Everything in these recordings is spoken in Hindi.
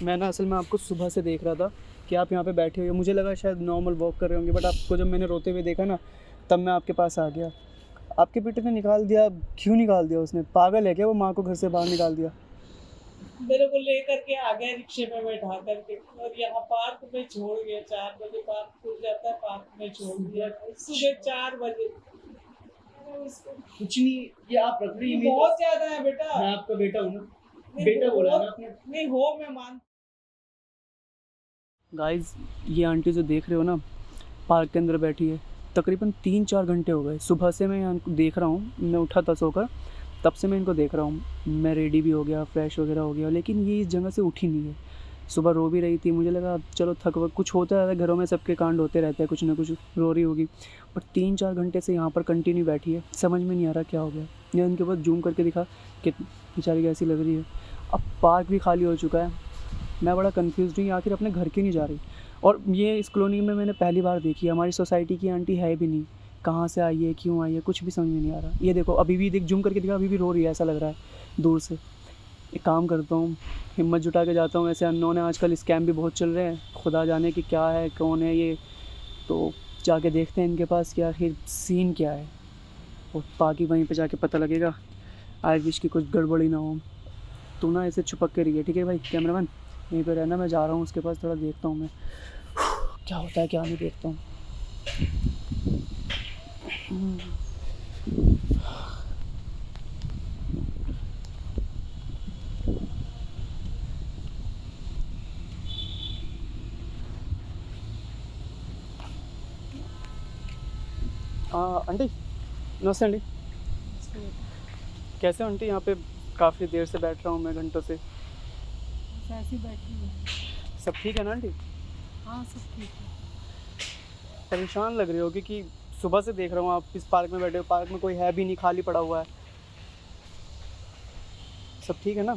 मैं ना असल में आपको सुबह से देख रहा था कि आप यहाँ पे बैठे हुए हो। मुझे लगा शायद नॉर्मल वॉक कर रहे होंगे, बट आपको जब मैंने रोते हुए देखा ना, तब मैं आपके पास आ गया। आपके बेटे ने निकाल दिया, क्यों निकाल दिया उसने? पागल है क्या वो? माँ को घर से बाहर निकाल दिया। मेरे को लेकर के आ गया रिक्शे में बैठा करके और यहाँ पार्क में छोड़ गया। 4 बजे पार्क खुल जाता है, पार्क में छोड़ दिया सुबह 4 बजे। मैंने उसको कुछ नहीं, ये आप रख रही ये बहुत ज्यादा है बेटा। मैं आपका बेटा हूँ ना, नहीं, बेटा बोला ना बहुत- आपने। नहीं हो, मैं मान। गाइस, ये आंटी जो देख रहे हो ना, पार्क के अंदर बैठी है। तकरीबन 3-4 घंटे हो गए, सुबह से मैं यहाँ देख रहा हूँ। मैं उठा था सोकर, तब से मैं इनको देख रहा हूँ। मैं रेडी भी हो गया, फ्रेश वगैरह हो गया, लेकिन ये इस जगह से उठी नहीं है। सुबह रो भी रही थी, मुझे लगा अब चलो थक वक कुछ होता है, घरों में सबके कांड होते रहते हैं, कुछ ना कुछ रो रही होगी। और 3-4 घंटे से यहाँ पर कंटिन्यू बैठी है, समझ में नहीं आ रहा क्या हो गया। मैं उनके पास जूम करके दिखा कि बेचारी कैसी लग रही है। अब पार्क भी खाली हो चुका है, मैं बड़ा कंफ्यूज हूँ, आखिर अपने घर क्यों नहीं जा रही। और ये इस कॉलोनी में मैंने पहली बार देखी है, हमारी सोसाइटी की आंटी है भी नहीं। कहाँ से आई है, क्यों आई है, कुछ भी समझ में नहीं आ रहा। ये देखो, अभी भी देख, जूम करके दिखा, अभी भी रो रही है, ऐसा लग रहा है दूर से। एक काम करता हूँ, हिम्मत जुटा के जाता हूँ। ऐसे अननोन है, आजकल स्कैम भी बहुत चल रहे हैं, खुदा जाने कि क्या है, कौन है ये। तो जाके देखते हैं इनके पास कि आखिर सीन क्या है, और बाकी वहीं पे जाके पता लगेगा। आई विश की कुछ गड़बड़ी ना हो। तू ना ऐसे छुपक के रही है, ठीक है भाई? कैमरामैन यहीं पे रहना, मैं जा रहा हूँ उसके पास, थोड़ा देखता हूँ मैं क्या होता है क्या नहीं, देखता हूँ। आंटी, नमस्ते आंटी। कैसे हो आंटी? यहाँ पे काफ़ी देर से बैठ रहा हूँ मैं, घंटों से। ऐसी बैठी हूँ। सब ठीक है ना आंटी? हाँ, सब ठीक है। परेशान लग रही होगी कि सुबह से देख रहा हूँ आप इस पार्क में बैठे हो, पार्क में कोई है भी नहीं, खाली पड़ा हुआ है। सब ठीक है ना?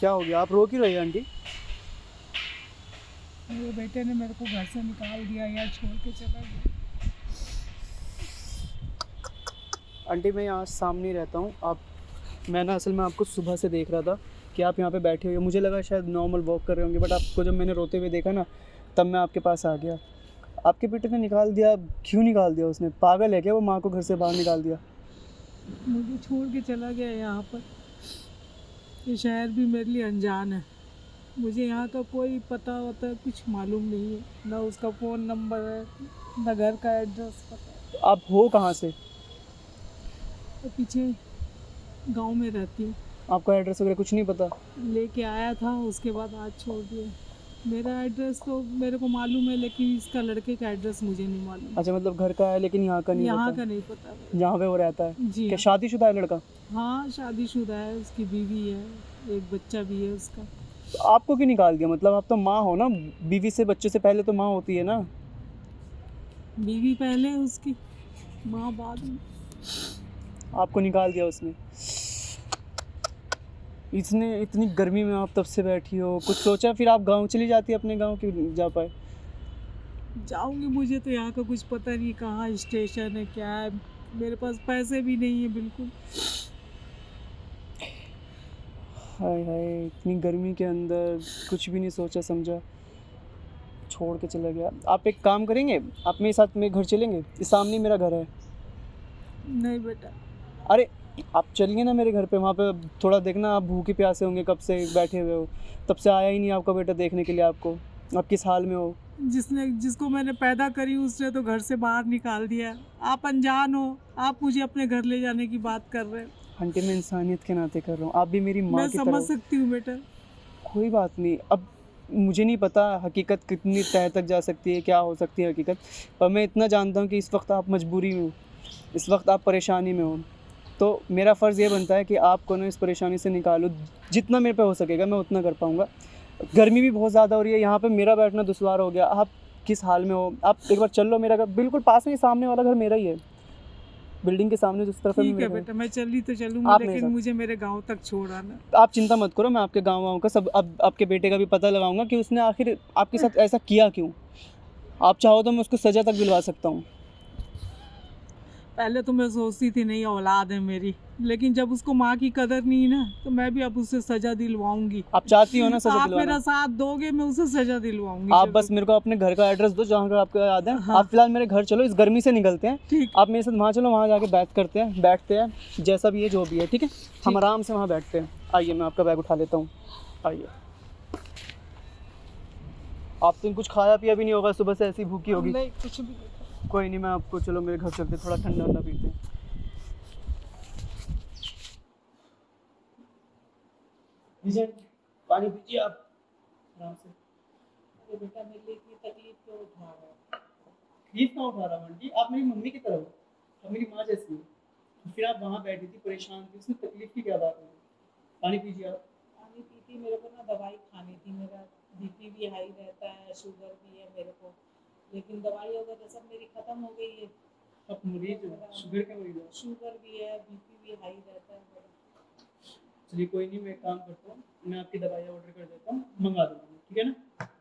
क्या हो गया, आप रो क्यों रही है आंटी? मेरे बेटे ने मेरे को घर से निकाल दिया, या छोड़ के चला गया। आंटी, मैं यहाँ सामने ही रहता हूँ। मैं ना असल में आपको सुबह से देख रहा था कि आप यहाँ पे बैठे हुए हो। मुझे लगा शायद नॉर्मल वॉक कर रहे होंगे, बट आपको जब मैंने रोते हुए देखा ना, तब मैं आपके पास आ गया। आपके बेटे ने निकाल दिया, क्यों निकाल दिया उसने? पागल है क्या वो? माँ को घर से बाहर निकाल दिया। मुझे छोड़ के चला गया यहाँ पर। ये शहर भी मेरे लिए अनजान है। मुझे यहाँ का कोई पता वता कुछ मालूम नहीं है, ना उसका फ़ोन नंबर है, ना घर का एड्रेस पता है। तो आप हो कहाँ से? तो पीछे गांव में रहती हूँ। आपका एड्रेस वगैरह कुछ नहीं पता? लेके आया था, उसके बाद आज छोड़ दिया। मेरा एड्रेस तो मेरे को मालूम है, लेकिन इसका लड़के का एड्रेस मुझे नहीं मालूम। अच्छा, मतलब घर का है लेकिन यहाँ का नहीं यहाँ पता? का नहीं पता। जहाँ पे वो रहता है? जी क्या हाँ। शादीशुदा है लड़का? हाँ, शादीशुदा है, उसकी बीवी है, एक बच्चा भी है उसका। तो आपको क्यों निकाल दिया? मतलब आप तो माँ हो ना, बीवी से, बच्चे से पहले तो माँ होती है ना। बीवी पहले, उसकी माँ बाद में। आपको निकाल दिया उसने। इतनी गर्मी में आप तब से बैठी हो, कुछ सोचा? फिर आप गांव चली जाती, अपने गांव क्यों नहीं जा पाए? जाऊंगी, मुझे तो यहाँ का कुछ पता नहीं, कहाँ स्टेशन है, क्या है। मेरे पास पैसे भी नहीं है बिल्कुल। हाय हाय, इतनी गर्मी के अंदर कुछ भी नहीं सोचा समझा, छोड़ के चला गया। आप एक काम करेंगे, आप मेरे साथ मेरे घर चलेंगे? इस सामने ही मेरा घर है। नहीं बेटा। अरे, आप चलिए ना मेरे घर पे, वहाँ पे थोड़ा देखना, आप भूखे प्यासे होंगे, कब से बैठे हुए हो, तब से आया ही नहीं आपका बेटा देखने के लिए आपको। आप किस हाल में हो? जिसको मैंने पैदा करी उसने तो घर से बाहर निकाल दिया। आप अनजान हो, आप मुझे अपने घर ले जाने की बात कर रहे हो। आंटी, मैं इंसानियत के नाते कर रहा हूँ, आप भी मेरी माँ मैं की तरह समझ हो। सकती हूँ बेटा। कोई बात नहीं, अब मुझे नहीं पता हकीकत कितनी तह तक जा सकती है, क्या हो सकती है हकीकत, पर मैं इतना जानता हूँ कि इस वक्त आप मजबूरी में हो, इस वक्त आप परेशानी में हो। तो मेरा फ़र्ज़ ये बनता है कि आपको ना इस परेशानी से निकालो, जितना मेरे पे हो सकेगा मैं उतना कर पाऊँगा। गर्मी भी बहुत ज़्यादा हो रही है, यहाँ पे मेरा बैठना दुश्वार हो गया। आप किस हाल में हो? आप एक बार चल लो, मेरा घर बिल्कुल पास में ही, सामने वाला घर मेरा ही है, बिल्डिंग के सामने जिस तरफ है ठीक है मेरा घर। बेटा, मैं चली तो चलूँगी, आप मेरे लेकिन साथ, मुझे मेरे गांव तक छोड़ आना। आप चिंता मत करो, मैं आपके गाँव आऊँगा सब। अब आपके बेटे का भी पता लगाऊंगा कि उसने आखिर आपके साथ ऐसा किया क्यों। आप चाहो तो मैं उसको सज़ा तक दिलवा सकता हूँ। पहले तो मैं सोचती थी नहीं औलाद है मेरी, लेकिन जब उसको माँ की कदर नहीं ना, तो मैं भी अब उससे सजा दिलवाऊंगी। आप चाहती हो ना सजा आप दिलवाना? मेरा साथ दोगे, मैं उसे सजा दिलवाऊंगी। आप जरूर। बस मेरे को अपने घर का एड्रेस दो जहाँ का आपको याद है। हाँ। आप फिलहाल मेरे घर चलो, इस गर्मी से निकलते हैं। ठीक। आप मेरे साथ वहाँ चलो, वहाँ जाके बैठते हैं जैसा भी है जो भी है, ठीक है? हम आराम से वहाँ बैठते हैं। आइए, मैं आपका बैग उठा लेता हूँ। आइए। आपने कुछ खाया पिया भी नहीं होगा, सुबह से ऐसी भूखी होगी। नहीं, कुछ भी नहीं। कोई नहीं, मैं आपको, चलो मेरे घर चलते, थोड़ा ठंडा ठंडा पीते हैं। पानी पीजिए आप आराम से। अरे बेटा, मेरे लिए इतनी तकलीफ क्यों उठा रहा है? तकलीफ कहाँ उठा रहा हूँ आंटी? आप मेरी मम्मी की तरह हो, आप मेरी माँ जैसी हो। तो फिर आप वहाँ बैठी थी, परेशान थी, उसमें तकलीफ की क्या बात है? पानी पीजिए आप। पानी पीती, मेरे को ना दवाई खानी थी। मेरा बीपी भी हाई रहता है, शुगर भी है मेरे को, लेकिन दवाई वगैरह सब मेरी ख़त्म हो गई है। आप मरीज हो, शुगर के मरीज हो? शुगर भी है, बीपी भी हाई रहता है मेरा। चलिए कोई नहीं, मैं एक काम करता हूँ, मैं आपकी दवाइयाँ ऑर्डर कर देता हूँ, मंगा दूँगा, ठीक है ना?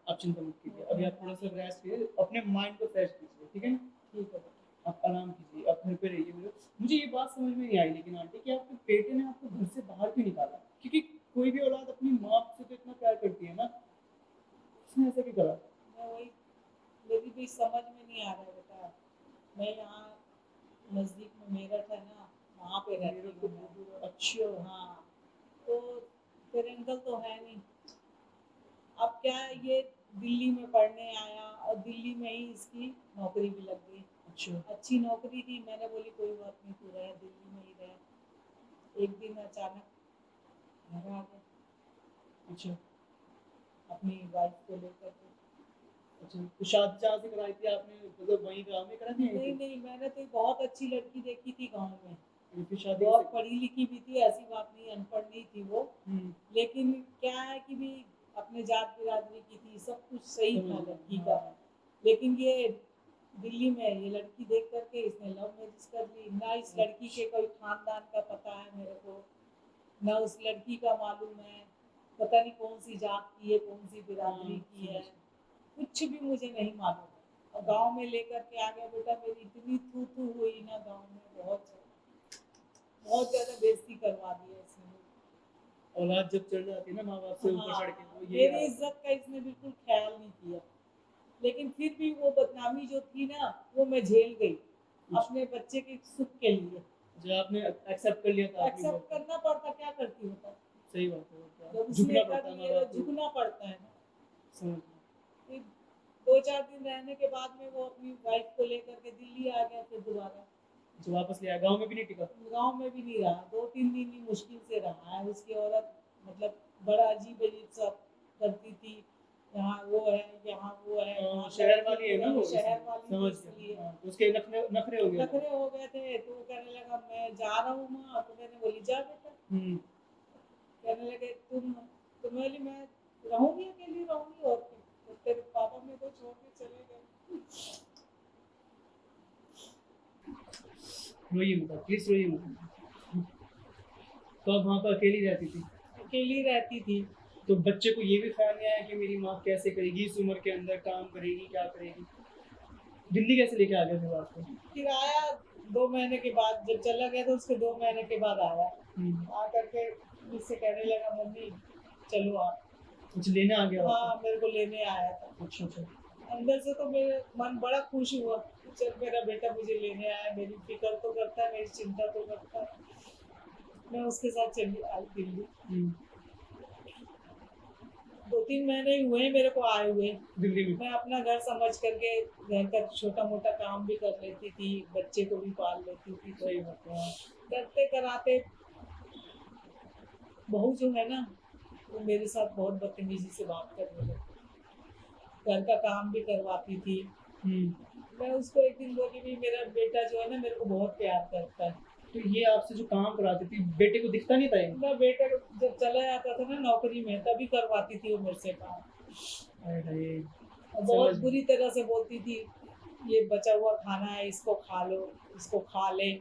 आप चिंता मत कीजिए, अभी आप थोड़ा सा रेस्ट कीजिए, अपने माइंड को फ्रेश कीजिए, ठीक है ना? ठीक है। आप आराम कीजिए, आप घर पे रहिए। मुझे ये बात समझ में नहीं आई लेकिन आंटी, कि आपके बेटे ने आपको घर से बाहर क्यों निकाला? क्योंकि कोई भी औलाद अपनी माँ से तो इतना प्यार करती है ना, उसने ऐसा क्यों करा? मैं वही, मेरी भी समझ में नहीं आ रहा है बेटा। मैं यहाँ नज़दीक में मेरठ है ना, वहाँ पे रहती हूँ मैं। अच्छा। हाँ, तो फिर अंकल तो है नहीं। अब क्या है, ये दिल्ली में पढ़ने आया और दिल्ली में ही इसकी नौकरी भी लग गई। अच्छा। अच्छी नौकरी थी, मैंने बोली कोई बात नहीं, तू रह, दिल्ली में ही रह। एक दिन अचानक घर आ गया अच्छा। अपनी वाइफ को लेकर के। अच्छा, तो शादी जहाँ से कराई थी आपने, मतलब वहीं गाँव में करा थी? नहीं नहीं, मैंने तो एक बहुत अच्छी लड़की देखी थी गांव में, फिर शादी बहुत कैसे? पढ़ी लिखी भी थी, ऐसी बात नहीं, अनपढ़ नहीं थी वो। लेकिन क्या है कि भी अपने जात बिरादरी की थी, सब कुछ सही था लड़की का। लेकिन ये दिल्ली में ये लड़की देख करके इसने लव मैरिज कर ली। ना इस लड़की के कोई खानदान का पता है मेरे को, ना उस लड़की का मालूम है, पता नहीं कौन सी जात की है, कौन सी बिरादरी की है, कुछ भी मुझे नहीं मालूम। और गांव में लेकर के आ गया बेटा, मेरी इतनी थू थू हुई ना गांव में, बहुत ज्यादा बेइज्जती करवा दी है इसने। औलाद जब चढ़ जाती है ना माँ बाप से ऊपर चढ़ के, तो ये मेरी इज्जत का इसने बिल्कुल ख्याल नहीं किया। लेकिन फिर भी वो बदनामी जो थी ना, वो मैं झेल गई अपने बच्चे के सुख के लिए। जो आपने एक्सेप्ट कर लिया था, एक्सेप्ट करना पड़ता, क्या करती होता। सही बात है, जब झुकना उसने पड़ता कर है लिया तो झुकना पड़ता है ना। समझ। फिर 2-4 दिन रहने के बाद में वो अपनी वाइफ को लेकर के दिल्ली आ गया, फिर दोबारा जो वापस ले आया, गाँव में भी नहीं टिका? गांव में भी नहीं रहा, 2-3 दिन ही मुश्किल से रहा है। उसकी औरत मतलब बड़ा अजीब अजीब सा करती थी, यहाँ वो है, यहाँ वो है, यहाँ शहर वाली है ना वो, शहर वाली समझ इसलिए गया। तो उसके नखरे हो गए? नखरे हो गए थे। तो वो कहने लगा मैं जा रहा हूँ माँ, तो मैंने बोली जा बेटा। कहने लगे तुम, तो मैं बोली मैं रहूंगी, अकेली रहूंगी, और तो तेरे पापा मेरे को छोड़ के चले गए। रोइए मत, प्लीज रोइए मत। तो आप वहाँ पर अकेली रहती थी? अकेली रहती थी। तो बच्चे को ये भी ख्याल नहीं आया कि मेरी माँ कैसे करेगी इस उम्र के अंदर, काम करेगी, क्या करेगी? दिल्ली कैसे लेके आ गया फिर आपको? फिर आया 2 महीने के बाद, जब चला गया तो उसके 2 महीने के बाद आया। आ करके मुझसे कहने लगा मम्मी चलो आप। कुछ लेने आ गया? हाँ, मेरे को लेने आया था। अच्छा अच्छा। अंदर से तो मेरा मन बड़ा खुश हुआ, चल मेरा बेटा मुझे लेने आया, मेरी फिक्र तो करता है, मेरी चिंता तो करता है। मैं उसके साथ चली आई दिल्ली। 2-3 महीने ही हुए मेरे को आए हुए दिल्ली में। मैं अपना घर समझ करके घर का छोटा मोटा काम भी कर लेती थी, बच्चे को भी पाल लेती थी। सही बात है। करते कराते बहू जो है ना, वो मेरे साथ बहुत बदतमीजी से बात करने लगी, घर का काम भी करवाती थी। मैं उसको एक दिन बोली भी मेरा बेटा जो है ना मेरे को बहुत प्यार करता है। तो ये आपसे जो काम कराती थी, बेटे को दिखता नहीं था ये? मैं बेटा जब चला जाता था ना नौकरी में, तभी करवाती थी वो मेरे से काम। अरे बहुत बुरी तरह से बोलती थी, ये बचा हुआ खाना है, इसको खा लो, इसको खा ले।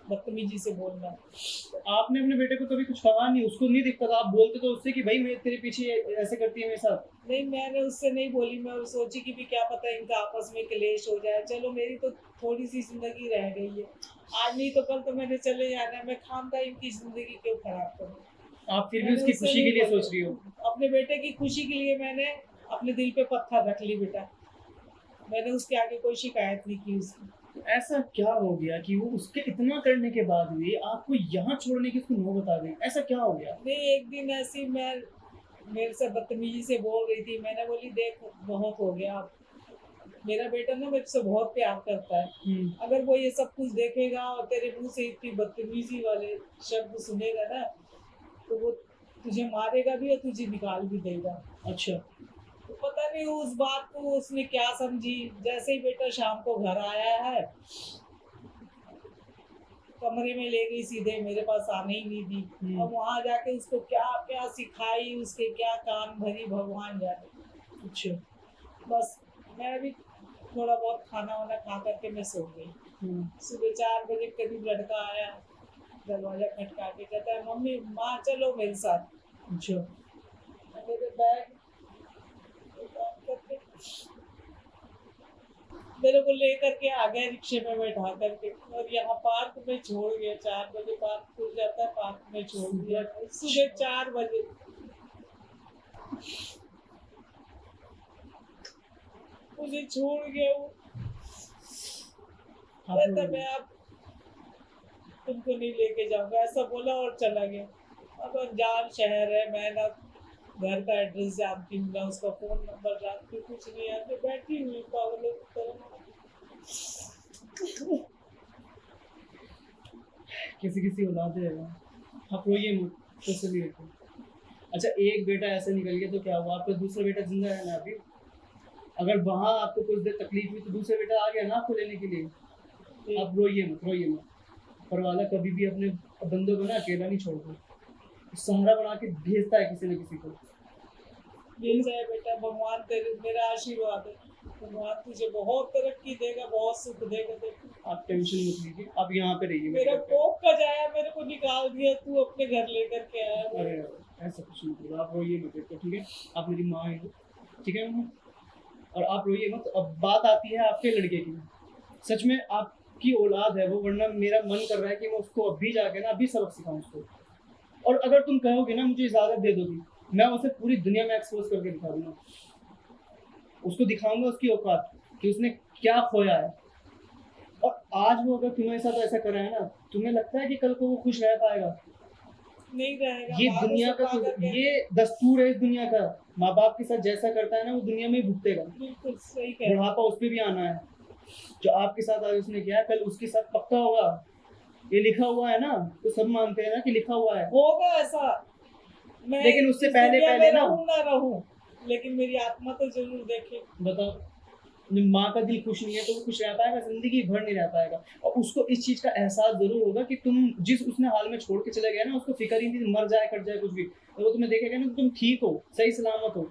बदतमीजी से बोलना। तो आपने अपने बेटे को कभी कुछ कहा नहीं, उसको नहीं दिखता था, आप बोलते तो उससे कि भाई मैं तेरे पीछे ऐसे करती है मेरे साथ? नहीं, मैंने उससे नहीं बोली, मैं सोची कि भी क्या पता इनका आपस में क्लेश हो जाए, चलो मेरी तो थोड़ी सी जिंदगी रह गई है, आज नहीं तो कल तो मैंने चले जाना है, मैं खामखा इनकी जिंदगी क्यों खराब करूँ। आप फिर भी मैंने उसकी उससे खुशी के नहीं लिए बोली। सोच रही हो? अपने बेटे की खुशी के लिए मैंने अपने दिल पे पत्थर रख ली बेटा, मैंने उसके आगे कोई शिकायत नहीं की उसकी। ऐसा क्या हो गया कि वो उसके इतना करने के बाद भी आपको यहाँ छोड़ने की उसको नौबत आ गई? ऐसा क्या हो गया? नहीं, एक दिन ऐसी मैं मेरे से बदतमीजी से बोल रही थी, मैंने बोली देख बहुत हो गया अब, मेरा बेटा ना मेरे से बहुत प्यार करता है, अगर वो ये सब कुछ देखेगा और तेरे मुंह से इतनी बदतमीजी वाले शब्द सुनेगा ना, तो वो तुझे मारेगा भी और तुझे निकाल भी देगा। अच्छा। तो पता नहीं उस बात को उसने क्या समझी, जैसे ही बेटा शाम को घर आया है, कमरे में ले गई सीधे, मेरे पास आने ही नहीं दी, और वहां जाके उसको क्या क्या सिखाई, उसके क्या कान भरी भगवान जाने। अच्छा। बस मैं भी थोड़ा बहुत खाना वाना खा करके मैं सो गई। सुबह 4 बजे करीब लड़का आया, दरवाजा खटका के कहता है मम्मी माँ चलो मेरे साथ। अच्छा। मेरे बैग करके मेरे को लेकर के आ गया रिक्शे में बैठा करके, और यहाँ पार्क में छोड़ गया। 4 बजे पार्क खुल जाता है, पार्क में छोड़ दिया सुबह 4 बजे। मुझे छोड़ गया वो, कहता मैं अब तुमको नहीं लेके जाऊंगा, ऐसा बोला और चला गया। अब अनजान शहर है, मैं ना घर का एड्रेस जानती हूँ, ना उसका फोन नंबर जानती हूँ, कुछ नहीं आते, बैठी हुई पागलों की तरह। किसी किसी औलाद है ना, आप रोइए मत, तसल्ली रखो। अच्छा, एक बेटा ऐसे निकल गया तो क्या हुआ? आपका दूसरा बेटा जिंदा है ना अभी? अगर वहाँ आपको कुछ देर तकलीफ हुई तो दूसरा बेटा आ गया ना आपको लेने के लिए। आप रोइए मत, रोइए मत। परवाला कभी भी अपने बंदों को ना अकेला नहीं छोड़ता, सहारा बना के भेजता है किसी न किसी को। मिल जाए बेटा, भगवान तेरे, मेरा आशीर्वाद है, भगवान तुझे बहुत तरक्की देगा, बहुत सुख देगा। देखो आप टेंशन मत लीजिए, आप यहाँ पे रहिए। मेरा कोक का जाया मेरे को निकाल दिया, तू अपने घर लेकर के आया। अरे ऐसा कुछ नहीं होगा, आप रोइए मत बेटा, ठीक है? आप मेरी माँ हैं, ठीक है मम्मा? और आप रोइए मत। अब बात आती है आपके लड़के की। सच में आपकी औलाद है वो, वरना मेरा मन कर रहा है कि मैं उसको अभी जाके ना अभी सबक सिखाऊं उसको। और अगर तुम कहोगे ना, मुझे इजाजत दे दोगी, मैं उसे पूरी दुनिया में एक्सपोज करके दिखा दूंगा। उसको दिखाऊंगा उसकी औकात कि उसने क्या खोया है। और आज वो अगर तुम्हारे साथ ऐसा कर रहा है ना, तुम्हें लगता है कि कल को वो खुश रह पाएगा? नहीं रहेगा। ये दुनिया का ये दस्तूर है इस दुनिया का। माँ बाप के साथ जैसा करता है ना, वो दुनिया में ही भुगतेगा। बिल्कुल सही कह रहे हो। बुढ़ापा उस पर भी आना है। जो आपके साथ आज उसने किया, कल उसके साथ पक्का होगा। ये लिखा हुआ है ना, तो सब मानते हैं ना कि लिखा हुआ है। होगा ऐसा, मैं लेकिन उससे इस पहले दुनिया पहले में ना, रहूं ना रहूं, लेकिन मेरी आत्मा तो जरूर देखे। बताओ, माँ का दिल खुश नहीं है तो वो खुश रह पाएगा? जिंदगी भर नहीं रह पाएगा। और उसको इस चीज का एहसास जरूर होगा कि तुम जिस उसने हाल में छोड़ के चले गए ना, उसको फिक्र ही नहीं, मर जाए कट जाए कुछ भी, तो वो तुम्हें देखेगा ना, तुम ठीक हो, सही सलामत हो,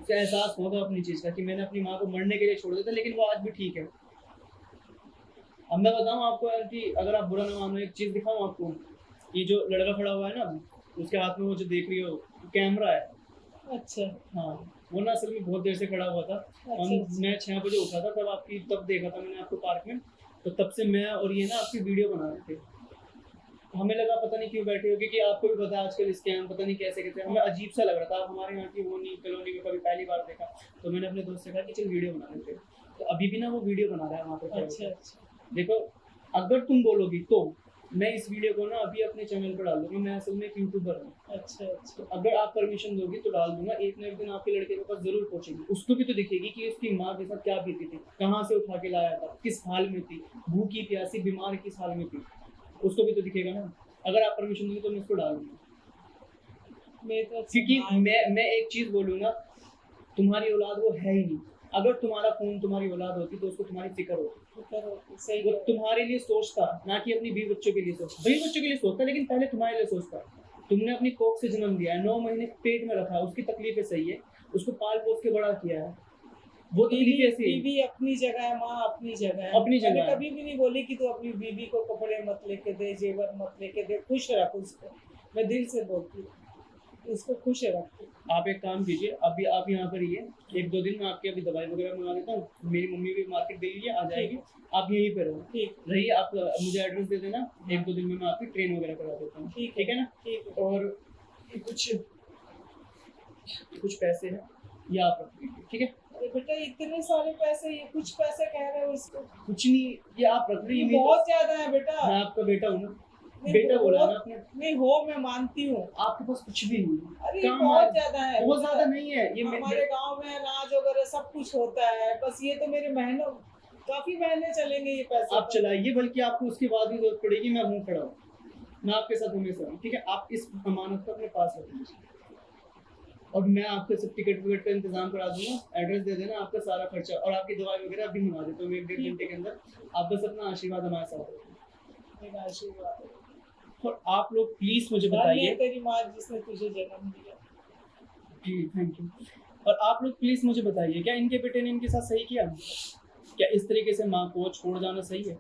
उसे एहसास होगा अपनी चीज का कि मैंने अपनी माँ को मरने के लिए छोड़ दिया था, लेकिन वो आज भी ठीक है। अब मैं बताऊँ आपको यार कि अगर आप बुरा ना मानो, एक चीज दिखाऊँ आपको। ये जो लड़का खड़ा हुआ है ना, उसके हाथ में वो जो देख रही हो कैमरा है। अच्छा। हाँ, वो ना असल में बहुत देर से खड़ा हुआ था। मैं 6 बजे उठा था, तब देखा था मैंने आपको पार्क में। तो तब से मैं और ये ना आपकी वीडियो बना रहे थे। हमें लगा पता नहीं क्यों बैठे हो, क्योंकि आपको भी पता है आजकल स्कैम पता नहीं कैसे कैसे, हमें अजीब सा लग रहा था। आप हमारे यहाँ की वो नहीं कॉलोनी में कभी पहली बार देखा, तो मैंने अपने दोस्त से कहा कि चल वीडियो बना लेते हैं। तो अभी भी ना वो वीडियो बना रहा है वहाँ पे। अच्छा। देखो, अगर तुम बोलोगी तो मैं इस वीडियो को ना अभी अपने चैनल पर डाल दूंगा। मैं असल में एक यूट्यूबर हूँ। अच्छा। तो अगर आप परमिशन दोगी तो डाल दूंगा। एक ना एक दिन आपके लड़के के पास जरूर पहुंचेगी, उसको भी तो दिखेगी कि उसकी माँ के साथ क्या बीती थी, कहाँ से उठा के लाया था, किस हाल में थी, भूखी प्यासी बीमार किस हाल में थी, उसको भी तो दिखेगा ना। अगर आप परमिशन दोगी तो मैं इसको डाल दूंगा। क्योंकि मैं एक चीज बोलूंगा, तुम्हारी औलाद वो है ही नहीं। अगर तुम्हारा खून तुम्हारी औलाद होती तो उसको तुम्हारी फिक्र होती। सही, वो तुम्हारे लिए सोचता, ना कि अपनी बीवी बच्चों के लिए सोचता। बीवी बच्चों के लिए सोचता, लेकिन पहले तुम्हारे लिए सोचता। तुमने अपनी कोख से जन्म दिया है, 9 महीने पेट में रखा है, उसकी तकलीफें सही है, उसको पाल पोस के बड़ा किया है, वो तकलीफ ऐसी है। बीवी अपनी जगह है, माँ अपनी जगह है। अपनी जगह मैंने है। कभी भी नहीं बोली कि तू अपनी बीवी को कपड़े मत लेके दे, जेवर मत लेके दे, खुश रख उसको। मैं दिल से बोलती हूँ, उसको खुश रख। आप एक काम कीजिए, अभी आप यहाँ पर रहिए, 1-2 दिन में आपकी अभी दवाई वगैरह मंगा देता हूँ। मेरी मम्मी भी मार्केट गई हुई है, आ जाएगी। आप यहीं पे रहो, ठीक रहिए। आप मुझे एड्रेस दे देना, 1-2 दिन में मैं आपकी ट्रेन वगैरह करा देता हूँ। ठीक है ना? ठीक है। और कुछ पैसे हैं, ये आप रख लीजिए, ठीक है? अरे बेटा इतने सारे पैसे, ये कुछ पैसे कह रहे हो इसको? कुछ नहीं, ये आप रख रही ये है। बहुत ज्यादा है बेटा। मैं आपका बेटा हूँ ना, नहीं, बेटा बोला बहुत- ना आपने। नहीं हो, मैं मानती हूँ। आपके पास कुछ भी नहीं है। अरे ये काम बहुत आज- ज्यादा है। बहुत ज्यादा नहीं है ये। हमारे गांव में अनाज वगैरह सब कुछ होता है, बस ये तो मेरे महीनों, काफी महीने चलेंगे ये पैसे। आप चलाइए, बल्कि आपको उसके बाद भी जरूरत पड़ेगी, मैं हूँ खड़ा हूँ, मैं आपके साथ हमेशा हूँ, ठीक है? आप इस अमानत को अपने पास रख लीजिए, और मैं आपके सब टिकट विकट का इंतजाम करा दूंगा। एड्रेस दे देना, आपका सारा खर्चा और आपकी दवाई वगैरह अभी मंगा देता हूँ 1-1.5 घंटे के अंदर। आप बस अपना आशीर्वाद हमारे साथ रखें। मेरा आशीर्वाद है। और आप लोग प्लीज मुझे धन्य बताइए। है तेरी माँ जिसने तुझे जन्म दिया। जी थैंक यू। और आप लोग प्लीज मुझे बताइए, क्या इनके बेटे ने इनके साथ सही किया? क्या इस तरीके से माँ को छोड़ जाना सही है?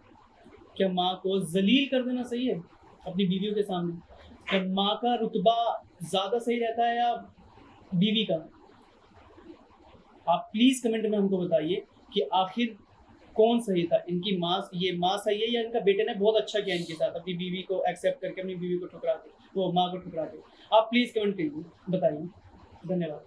क्या माँ को जलील कर देना सही है अपनी बीवियों के सामने? क्या माँ का रुतबा ज्यादा सही रहता है या बीवी का? आप प्लीज कमेंट में हमको बताइए कि आखिर कौन सही था, इनकी माँ, ये माँ सही है या इनका बेटे ने बहुत अच्छा किया इनके साथ, अपनी बीवी को एक्सेप्ट करके अपनी बीवी को ठुकरा के, वो माँ को ठुकरा के? आप प्लीज कमेंट कीजिए, बताइए। धन्यवाद।